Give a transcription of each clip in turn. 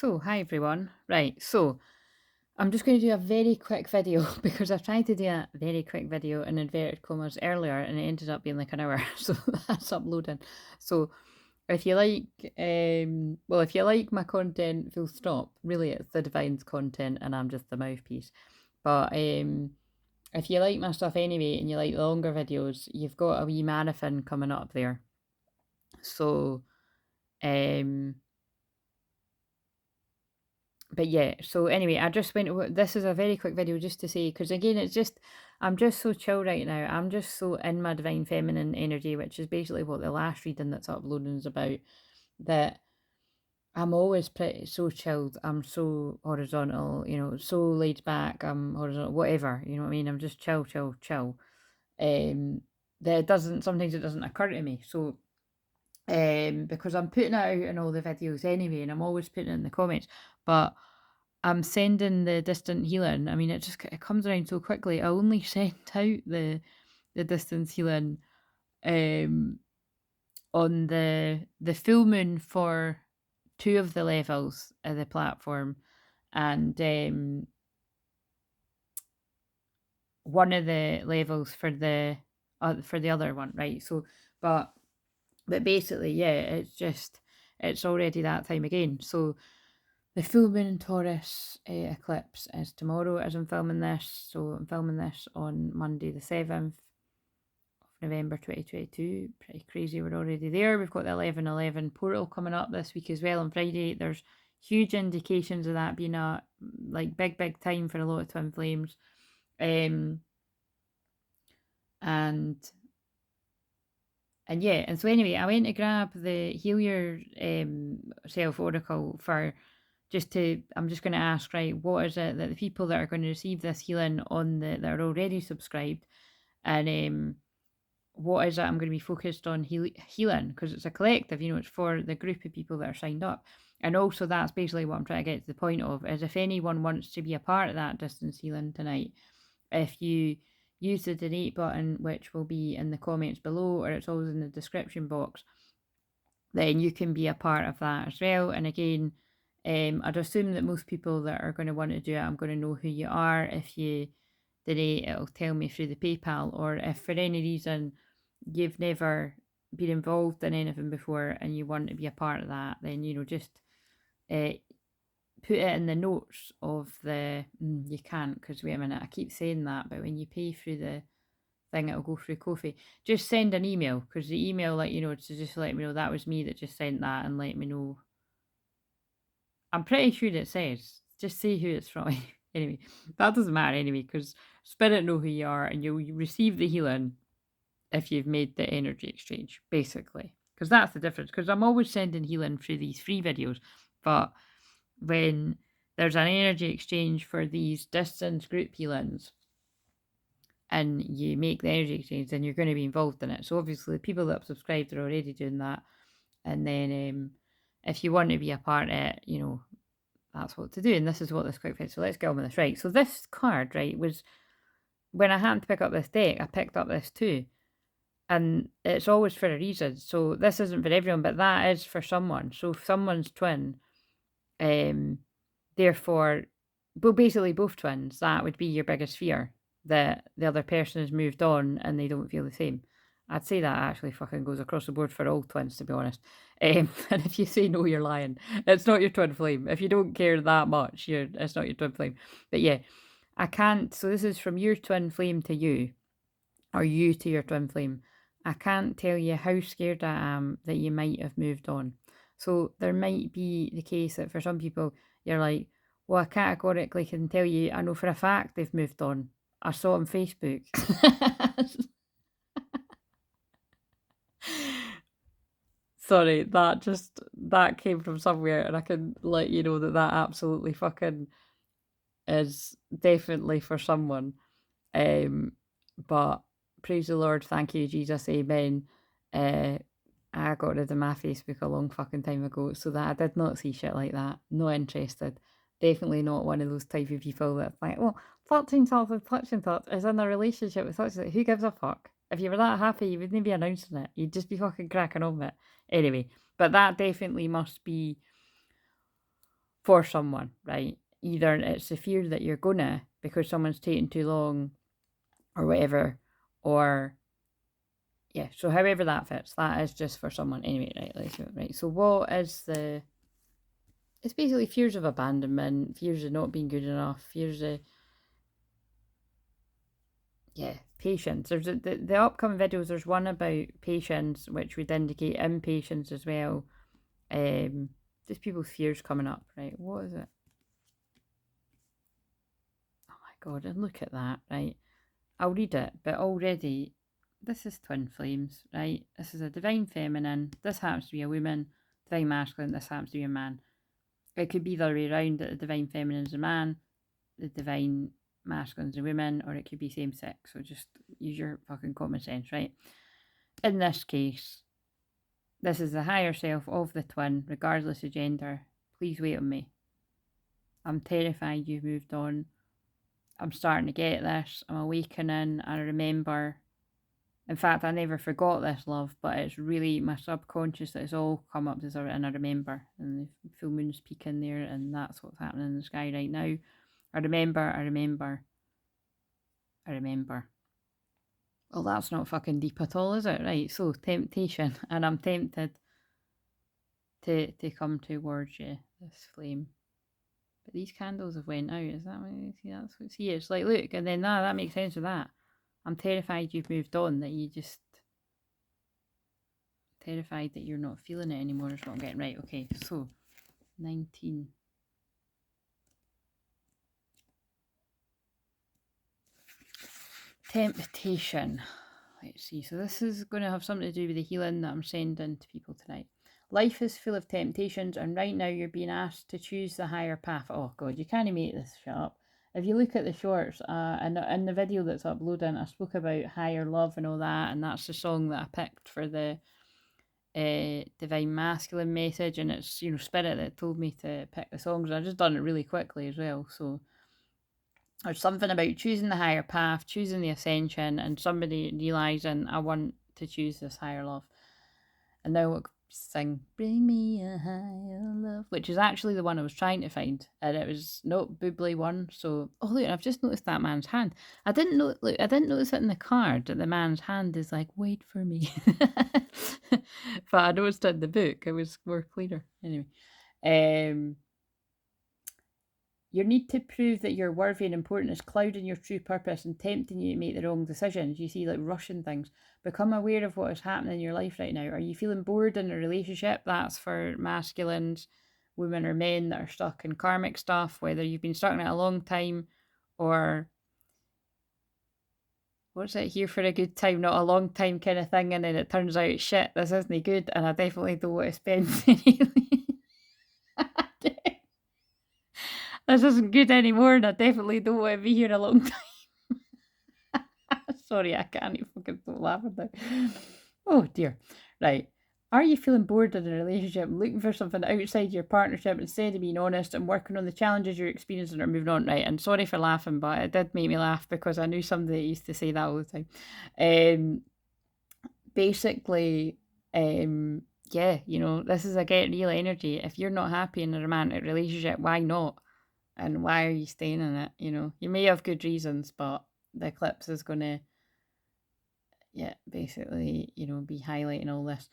So, hi everyone. Right, so I'm just going to do a very quick video because I tried to do a very quick video in inverted commas earlier and it ended up being like an hour. So that's uploading. So if you like, if you like my content, full stop. Really, it's the Divine's content and I'm just the mouthpiece. But if you like my stuff anyway and you like the longer videos, you've got a wee marathon coming up there. So, but yeah, so anyway, I just went, this is a very quick video just to say, because again, I'm just so chill right now. I'm just so in my divine feminine energy, which is basically what the last reading that's uploading is about, that I'm always so chilled. I'm so horizontal, so laid back. I'm horizontal, whatever, you know what I mean? I'm just chill, chill, chill. Sometimes it doesn't occur to me. So, because I'm putting it out in all the videos anyway, and I'm always putting it in the comments, but I'm sending the distant healing. I mean, it comes around so quickly. I only sent out the distance healing on the full moon for 2 of the levels of the platform, and 1 of the levels for the other one, right? So, but basically, yeah, it's already that time again. So the full moon in Taurus eclipse is tomorrow as I'm filming this. So I'm filming this on Monday the 7th of November 2022. Pretty crazy, we're already there. We've got the 11/11 portal coming up this week as well on Friday. There's huge indications of that being a big time for a lot of twin flames. And yeah, and so anyway, I went to grab the Heal Yourself Oracle for I'm just going to ask, right, what is it that the people that are going to receive this healing that are already subscribed, and what is it I'm going to be focused on healing, because it's a collective, it's for the group of people that are signed up. And also that's basically what I'm trying to get to the point of, is if anyone wants to be a part of that distance healing tonight, if you use the donate button, which will be in the comments below, or it's always in the description box, then you can be a part of that as well. And again, I'd assume that most people that are going to want to do it, I'm going to know who you are. If you donate, it'll tell me through the PayPal, or if for any reason you've never been involved in anything before and you want to be a part of that, then just put it in the notes of the you can't, because wait a minute, I keep saying that, but when you pay through the thing, it'll go through Kofi. Just send an email, because the email, to just let me know that was me that just sent that, and let me know. I'm pretty sure it says, just say who it's from. Anyway, that doesn't matter anyway, because Spirit know who you are, and you'll receive the healing if you've made the energy exchange, basically. Because that's the difference, because I'm always sending healing through these free videos, but when there's an energy exchange for these distance group healings, and you make the energy exchange, then you're going to be involved in it. So obviously, the people that have subscribed are already doing that. And then if you want to be a part of it, that's what to do. And this is what this quick fit. So let's get on with this. Right. So this card, right, was when I happened to pick up this deck, I picked up this too. And it's always for a reason. So this isn't for everyone, but that is for someone. So if someone's twin, therefore, but basically both twins, that would be your biggest fear, that the other person has moved on and they don't feel the same. I'd say that actually fucking goes across the board for all twins, to be honest. And if you say no, you're lying. It's not your twin flame. If you don't care that much, it's not your twin flame. But yeah, I can't. So this is from your twin flame to you, or you to your twin flame. I can't tell you how scared I am that you might have moved on. So there might be the case that for some people, you're like, well, I categorically can tell you, I know for a fact they've moved on. I saw on Facebook. Sorry, that came from somewhere, and I can let you know that absolutely fucking is definitely for someone. But praise the Lord, thank you, Jesus, amen. I got rid of my Facebook a long fucking time ago, so that I did not see shit like that. Not interested. Definitely not one of those type of people that's like, well, touching thoughts with touching thoughts is in a relationship with touching. Who gives a fuck? If you were that happy, you wouldn't be announcing it. You'd just be fucking cracking on with it. Anyway, but that definitely must be for someone, right? Either it's the fear that you're gonna because someone's taking too long or whatever, or yeah, so however that fits, that is just for someone. Anyway, right, let's go. Right, so what is the... It's basically fears of abandonment, fears of not being good enough, fears of... Yeah, patience. There's the upcoming videos, there's one about patience, which would indicate impatience as well. Just people's fears coming up, right? What is it? Oh my god, and look at that, right? I'll read it, but already, this is twin flames, right? This is a divine feminine, this happens to be a woman, divine masculine, this happens to be a man. It could be the other way around, that the divine feminine is a man, the divine masculine is a woman, or it could be same sex, so just use your fucking common sense, right? In this case, this is the higher self of the twin, regardless of gender. Please wait on me. I'm terrified you've moved on. I'm starting to get this. I'm awakening. I remember. In fact, I never forgot this, love, but it's really my subconscious that it's all come up as and I remember. And the full moon's peeking there, and that's what's happening in the sky right now. I remember, I remember, I remember. Well, that's not fucking deep at all, is it? Right, so temptation, and I'm tempted to come towards you, this flame. But these candles have went out, is that what you see? That's what's here. It's like, look, and then that makes sense of that. I'm terrified you've moved on, that you just... Terrified that you're not feeling it anymore is what I'm getting. Right, okay, so 19. Temptation. Let's see, so this is going to have something to do with the healing that I'm sending to people tonight. Life is full of temptations, and right now you're being asked to choose the higher path. Oh god, you can't make this shit up. If you look at the shorts, and in the video that's uploading, I spoke about higher love and all that, and that's the song that I picked for the divine masculine message, and it's, you know, spirit that told me to pick the songs. I just done it really quickly as well, so there's something about choosing the higher path, choosing the ascension, and somebody realizing, I want to choose this higher love. And now we'll sing Bring Me a Higher Love, which is actually the one I was trying to find, and it was not Bubbly one. So, oh look, I've just noticed that man's hand. I didn't notice it in the card that the man's hand is like, wait for me. But I noticed it in the book. It was more clearer. Anyway, your need to prove that you're worthy and important is clouding your true purpose and tempting you to make the wrong decisions. You see, like rushing things. Become aware of what is happening in your life right now. Are you feeling bored in a relationship? That's for masculines, women or men that are stuck in karmic stuff, whether you've been stuck in it a long time or... What's it, here for a good time, not a long time kind of thing, and then it turns out, shit, this isn't good, and I definitely don't want to spend any... This isn't good anymore, and I definitely don't want to be here a long time. Sorry, I can't even fucking stop laughing now. Oh dear. Right. Are you feeling bored in a relationship and looking for something outside your partnership instead of being honest and working on the challenges you're experiencing or moving on? Right. And sorry for laughing, but it did make me laugh because I knew somebody that used to say that all the time. Basically, yeah, you know, this is a get real energy. If you're not happy in a romantic relationship, why not? And why are you staying in it? You know, you may have good reasons, but the eclipse is going to, yeah, basically, you know, be highlighting all this.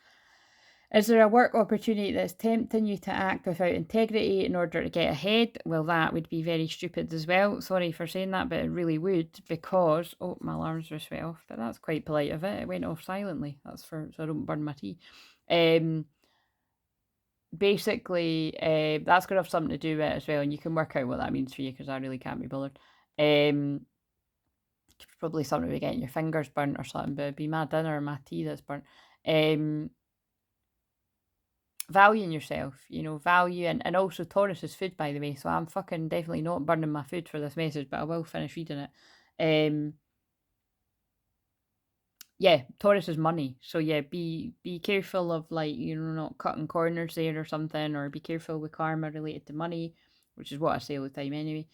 Is there a work opportunity that's tempting you to act without integrity in order to get ahead? Well, that would be very stupid as well. Sorry for saying that, but it really would, because... Oh, my alarms just went off, but that's quite polite of it. It went off silently. That's for so I don't burn my tea. Basically, that's going to have something to do with it as well, and you can work out what that means for you, because I really can't be bothered. Probably something about getting your fingers burnt or something, but it'd be my dinner or my tea that's burnt. Valuing yourself, you know, value, and also Taurus is food, by the way, so I'm fucking definitely not burning my food for this message, but I will finish reading it. Yeah, Taurus is money, so yeah, be careful of, like, you know, not cutting corners there or something, or be careful with karma related to money, which is what I say all the time anyway.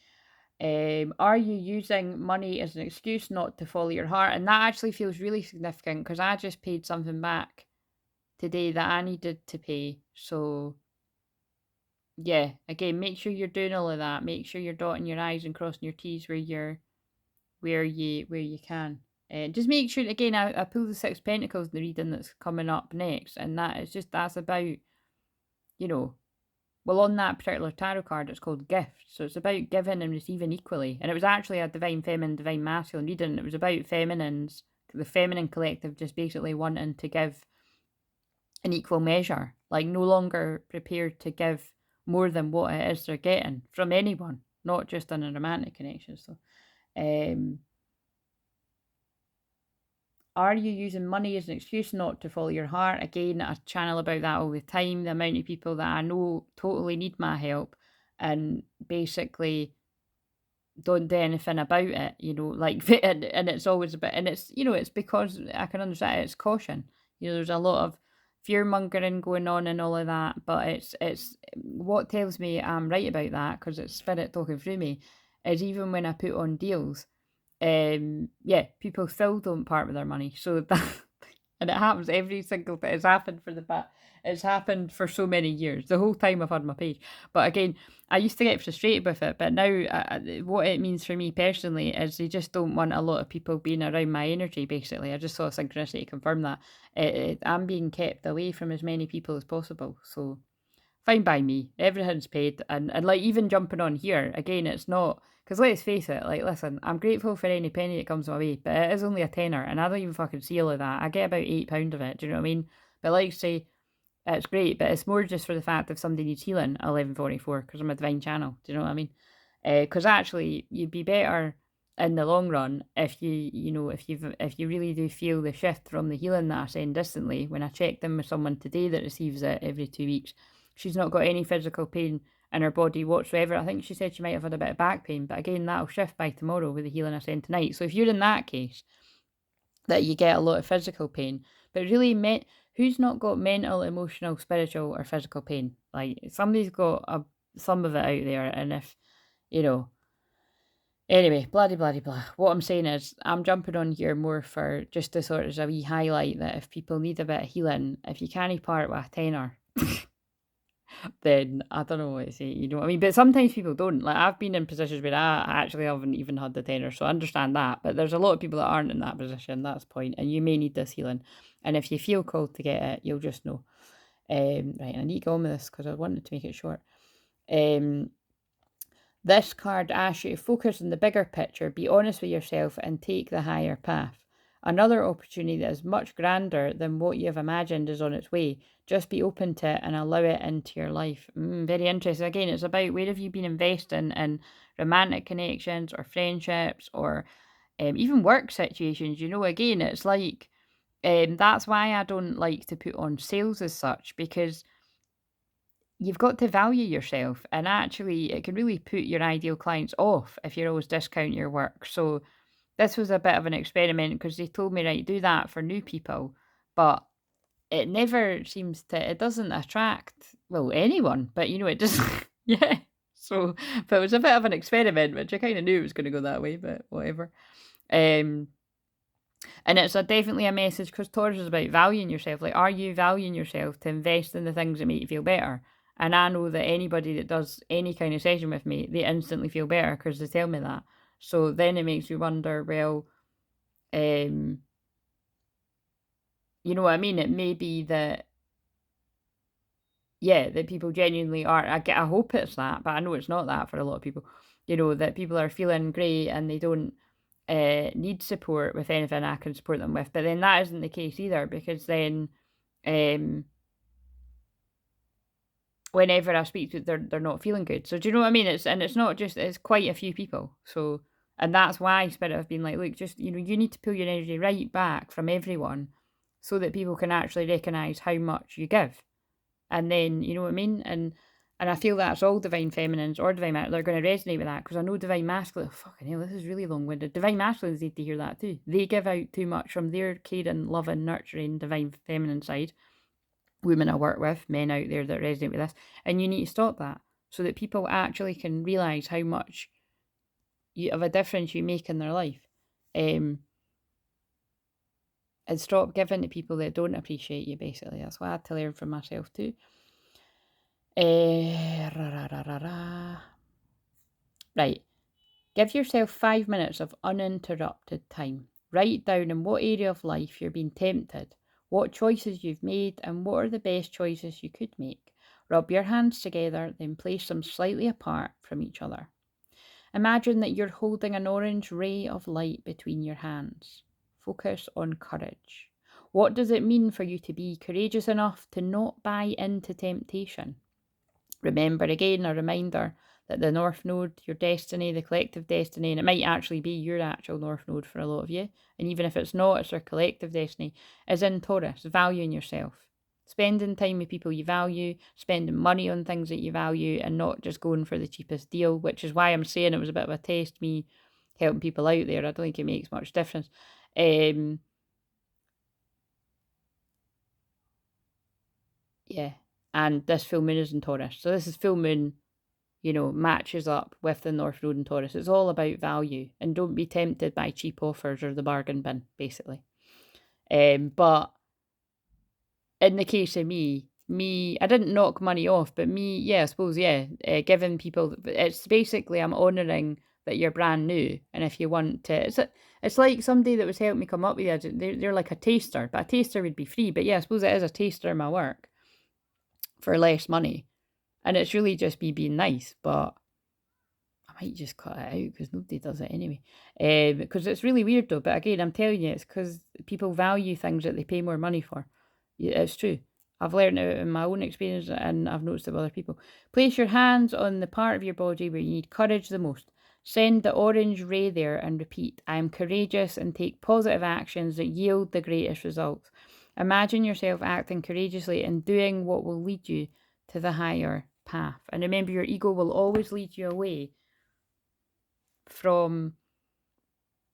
Are you using money as an excuse not to follow your heart? And that actually feels really significant, because I just paid something back today that I needed to pay. So yeah, again, make sure you're doing all of that. Make sure you're dotting your I's and crossing your T's where you can. Just make sure, again, I pull the Six of Pentacles in the reading that's coming up next, and that's about, you know, well, on that particular tarot card, it's called gift. So it's about giving and receiving equally. And it was actually a divine feminine, divine masculine reading. It was about feminines, the feminine collective, just basically wanting to give an equal measure, like no longer prepared to give more than what it is they're getting from anyone, not just in a romantic connection. So, are you using money as an excuse not to follow your heart? Again, I channel about that all the time. The amount of people that I know totally need my help and basically don't do anything about it, like, and it's always a bit, and it's, it's because I can understand it's caution. There's a lot of fear mongering going on and all of that, but it's what tells me I'm right about that, because it's spirit talking through me, is even when I put on deals, yeah, people still don't part with their money. So that, and it happens every single day. It's happened for the back. It's happened for so many years, the whole time I've had my page. But again, I used to get frustrated with it, but now what it means for me personally is they just don't want a lot of people being around my energy, basically. I just saw synchronicity confirm that. I'm being kept away from as many people as possible. So fine by me. Everything's paid. And like, even jumping on here, again, it's not, because let's face it, like, listen, I'm grateful for any penny that comes my way, but it is only a tenner, and I don't even fucking see all of that. I get about £8 of it, do you know what I mean? But like, say, it's great, but it's more just for the fact if somebody needs healing at 11:44, because I'm a divine channel, do you know what I mean? Because actually, you'd be better in the long run if if you really do feel the shift from the healing that I send distantly. When I checked in with someone today that receives it every 2 weeks, she's not got any physical pain in her body whatsoever. I think she said she might have had a bit of back pain, but again, that'll shift by tomorrow with the healing I send tonight. So if you're in that case, that you get a lot of physical pain, but really who's not got mental, emotional, spiritual, or physical pain? Like, somebody's got some of it out there, and if, anyway, blah, blah, blah, blah. What I'm saying is, I'm jumping on here more for just to sort of a wee highlight that if people need a bit of healing, if you can't part with a tenner, then I don't know what to say, you know what I mean? But sometimes people don't. Like, I've been in positions where I actually haven't even had the tenner, so I understand that. But there's a lot of people that aren't in that position, that's the point, and you may need this healing. And if you feel called to get it, you'll just know. Right, I need to go on with this because I wanted to make it short. This card asks you to focus on the bigger picture, be honest with yourself, and take the higher path. Another opportunity that is much grander than what you have imagined is on its way. Just be open to it and allow it into your life. Very interesting. Again, it's about where have you been investing in romantic connections or friendships or even work situations. Again, it's like, that's why I don't like to put on sales as such, because you've got to value yourself, and actually it can really put your ideal clients off if you're always discounting your work. So this was a bit of an experiment, because they told me, right, do that for new people, but it never seems to, it doesn't attract, well, anyone, but it just, yeah. So, but it was a bit of an experiment, which I kind of knew it was going to go that way, but whatever. And it's definitely a message, because Taurus is about valuing yourself. Like, are you valuing yourself to invest in the things that make you feel better? And I know that anybody that does any kind of session with me, they instantly feel better because they tell me that. So then it makes me wonder, well, you know what I mean? It may be that, yeah, that people genuinely are. I hope it's that, but I know it's not that for a lot of people. That people are feeling great and they don't need support with anything I can support them with. But then that isn't the case either, because then whenever I speak to they're not feeling good. So do you know what I mean? It's not just, it's quite a few people. So, and that's why Spirit have been like, look, just, you need to pull your energy right back from everyone so that people can actually recognise how much you give. And then, you know what I mean? And I feel that's all divine feminines or divine masculines, they're going to resonate with that, because I know divine masculine, fucking hell, this is really long-winded. Divine masculines need to hear that too. They give out too much from their caring, loving, nurturing, divine feminine side. Women I work with, men out there that resonate with this, and you need to stop that so that people actually can realise how much of a difference you make in their life. And stop giving to people that don't appreciate you, basically. That's what I had to learn from myself too. Right. Give yourself 5 minutes of uninterrupted time. Write down in what area of life you're being tempted, what choices you've made, and what are the best choices you could make. Rub your hands together, then place them slightly apart from each other. Imagine that you're holding an orange ray of light between your hands. Focus on courage. What does it mean for you to be courageous enough to not buy into temptation? Remember again, a reminder that the North Node, your destiny, the collective destiny, and it might actually be your actual North Node for a lot of you, and even if it's not, it's our collective destiny, is in Taurus, valuing yourself. Spending time with people you value, spending money on things that you value, and not just going for the cheapest deal, which is why I'm saying it was a bit of a test, me helping people out there. I don't think it makes much difference. Yeah. And this full moon is in Taurus. So this is full moon, matches up with the North Node in Taurus. It's all about value. And don't be tempted by cheap offers or the bargain bin, basically. But in the case of me, I didn't knock money off, but I suppose, giving people, it's basically I'm honouring that you're brand new. And if you want to, it's like somebody that was helping me come up with it, they're like a taster, but a taster would be free. But yeah, I suppose it is a taster in my work for less money. And it's really just me being nice, but I might just cut it out because nobody does it anyway. Because it's really weird though. But again, I'm telling you, it's because people value things that they pay more money for. Yeah, it's true. I've learned it in my own experience and I've noticed it with other people. Place your hands on the part of your body where you need courage the most. Send the orange ray there and repeat, I am courageous, and take positive actions that yield the greatest results. Imagine yourself acting courageously and doing what will lead you to the higher path. And remember, your ego will always lead you away from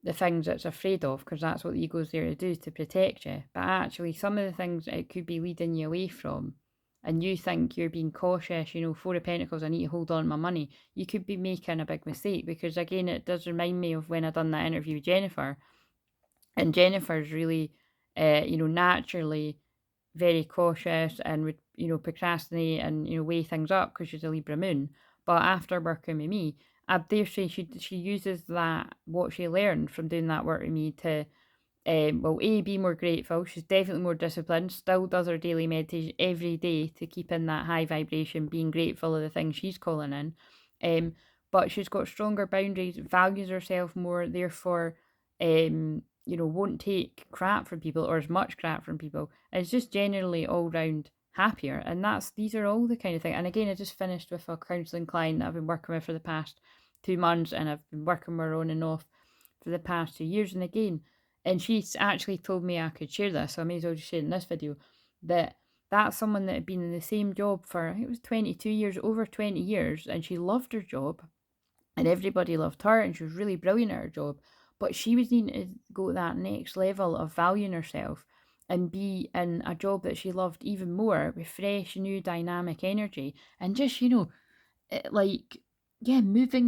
the things it's afraid of, because that's what the ego's there to do, to protect you. But actually, some of the things it could be leading you away from, and you think you're being cautious, Four of Pentacles, I need to hold on my money, you could be making a big mistake. Because again, it does remind me of when I done that interview with Jennifer, and Jennifer's really, naturally very cautious and would, procrastinate and, weigh things up because she's a Libra moon. But after working with me, I dare say she uses that, what she learned from doing that work with me, to, be more grateful. She's definitely more disciplined, still does her daily meditation every day to keep in that high vibration, being grateful of the things she's calling in. But she's got stronger boundaries, values herself more, therefore, won't take crap from people, or as much crap from people. It's just generally all round happier. And these are all the kind of thing. And again, I just finished with a counselling client that I've been working with for the past 2 months, and I've been working with her on and off for the past 2 years. And again, and she's actually told me I could share this, so I may as well just share in this video, that that's someone that had been in the same job for, I think it was 22 years, over 20 years, and she loved her job, and everybody loved her, and she was really brilliant at her job. But she was needing to go to that next level of valuing herself and be in a job that she loved even more, with fresh, new, dynamic energy. And just, moving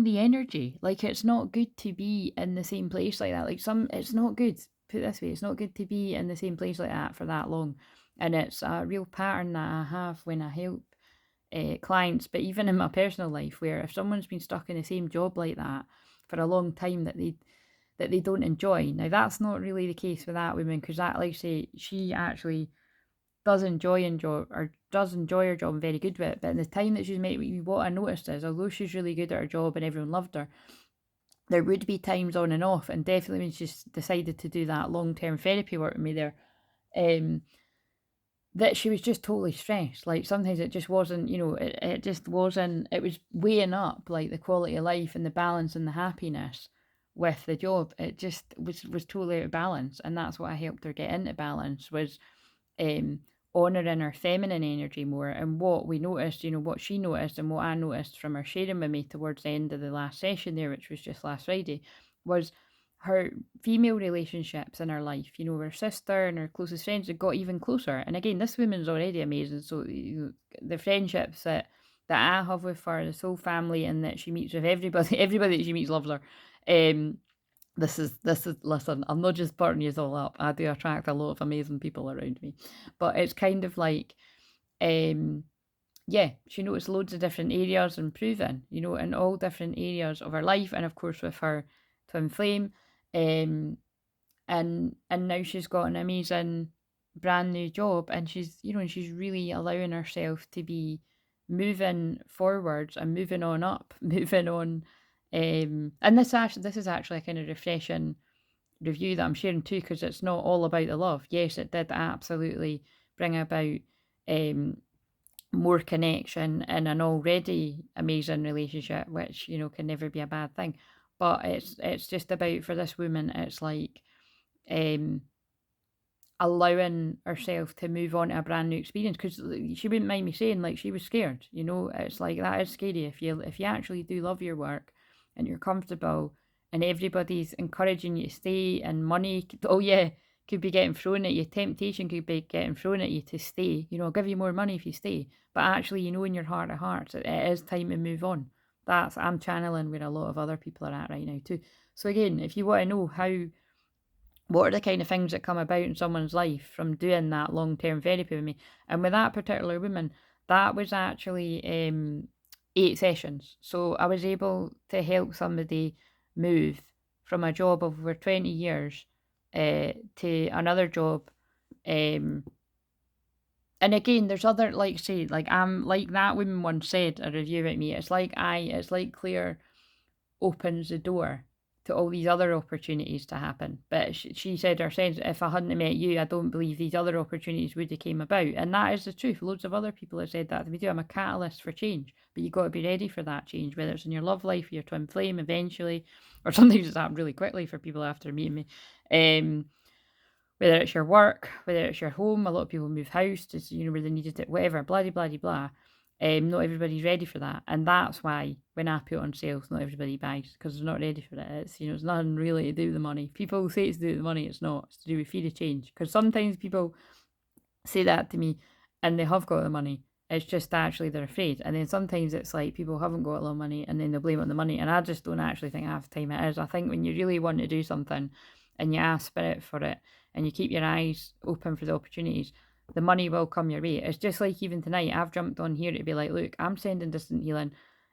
the energy. Like, it's not good to be in the same place like that. It's not good. Put it this way, it's not good to be in the same place like that for that long. And it's a real pattern that I have when I help clients, but even in my personal life, where if someone's been stuck in the same job like that for a long time that they don't enjoy. Now, that's not really the case with that woman, because that, like I say, she actually does enjoy her job and very good with it. But in the time that she's made, what I noticed is, although she's really good at her job and everyone loved her, there would be times on and off, and definitely when she's decided to do that long-term therapy work with me there, that she was just totally stressed. Like, sometimes it just wasn't, it just wasn't, it was weighing up, like, the quality of life and the balance and the happiness with the job. It just was totally out of balance. And that's what I helped her get into balance, was honouring her feminine energy more. And what we noticed, what she noticed and what I noticed from her sharing with me towards the end of the last session there, which was just last Friday, was her female relationships in her life, her sister and her closest friends had got even closer. And again, this woman's already amazing. So the friendships that I have with her, this whole family, and that she meets with everybody, everybody that she meets loves her. This is listen, I'm not just burning you all up. I do attract a lot of amazing people around me. But it's kind of like, yeah, she noticed loads of different areas improving, you know, in all different areas of her life, and of course with her twin flame. Um, and now she's got an amazing brand new job, and she's, you know, and she's really allowing herself to be moving forwards and moving on up, moving on. And this is actually a kind of refreshing review that I'm sharing too, because it's not all about the love. Yes, it did absolutely bring about um more connection in an already amazing relationship, which, you know, can never be a bad thing. But it's just about, for this woman, it's like um allowing herself to move on to a brand new experience, because she wouldn't mind me saying, like, she was scared, you know. It's like, that is scary if you actually do love your work and you're comfortable and everybody's encouraging you to stay, and money oh yeah, could be getting thrown at you, temptation could be getting thrown at you to stay, you know, I'll give you more money if you stay, but actually, you know, in your heart of hearts, it is time to move on. That's, I'm channeling where a lot of other people are at right now too. So again, if you want to know how, what are the kind of things that come about in someone's life from doing that long-term therapy with me, and with that particular woman, that was actually 8 sessions. So I was able to help somebody move from a job of over 20 years to another job. um, and again, there's other, like, say, like, I'm like that woman once said, a review about me, it's like Claire opens the door to all these other opportunities to happen. But she said herself, if I hadn't met you, I don't believe these other opportunities would have came about. And that is the truth. Loads of other people have said that to me too. I'm a catalyst for change, but you've got to be ready for that change, whether it's in your love life, your twin flame eventually, or something that's happened really quickly for people after meeting me. Whether it's your work, whether it's your home, a lot of people move house to, you know, where they needed it, whatever, blah, blah, blah, blah. Not everybody's ready for that. And that's why when I put on sales, not everybody buys, because they're not ready for it. It's, you know, it's nothing really to do with the money. People say it's to do with the money, it's not. It's to do with fear of change. Because sometimes people say that to me and they have got the money. It's just actually they're afraid. And then sometimes it's like people haven't got a lot of money and then they blame it on the money. And I just don't actually think half the time it is. I think when you really want to do something and you ask spirit for it and you keep your eyes open for the opportunities, the money will come your way. It's just like even tonight, I've jumped on here to be like, look, I'm sending distant healing.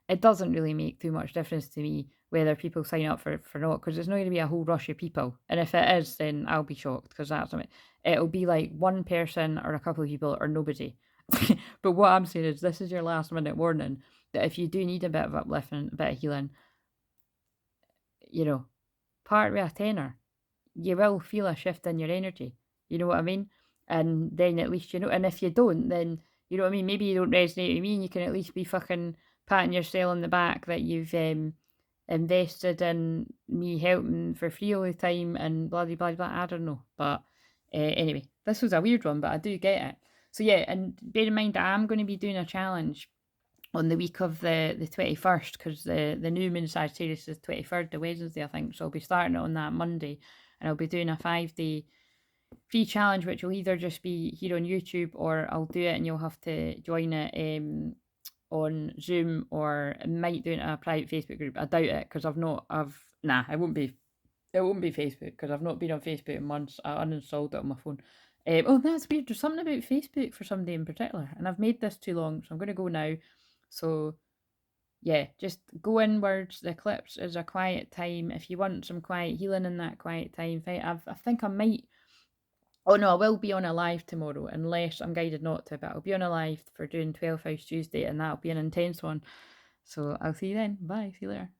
It doesn't really make too much difference to me whether people sign up for it or not, because there's not going to be a whole rush of people. And if it is, then I'll be shocked, because that's something. It'll be like one person or a couple of people or nobody. But what I'm saying is, this is your last minute warning that if you do need a bit of upliftment, a bit of healing, you know, part with a tenner, you will feel a shift in your energy. You know what I mean? And then at least you know. And if you don't, then you know what I mean. Maybe you don't resonate with me, and you can at least be fucking patting yourself on the back that you've invested in me helping for free all the time and blah blah blah blah. I don't know, but anyway, this was a weird one, but I do get it. So yeah, and bear in mind that I'm going to be doing a challenge on the week of the 21st, because the new moon Sagittarius is 23rd, the Wednesday, I think. So I'll be starting it on that Monday, and I'll be doing a 5-day free challenge, which will either just be here on YouTube, or I'll do it and you'll have to join it on Zoom, or I might do it in a private Facebook group. I doubt it, because it won't be Facebook, because I've not been on Facebook in months. I uninstalled it on my phone. Oh, that's weird. There's something about Facebook for somebody in particular, and I've made this too long, so I'm going to go now. So yeah, just go inwards. The eclipse is a quiet time. If you want some quiet healing in that quiet time, I think I might. Oh no, I will be on a live tomorrow, unless I'm guided not to, but I'll be on a live for doing 12 House Tuesday, and that'll be an intense one. So I'll see you then. Bye. See you later.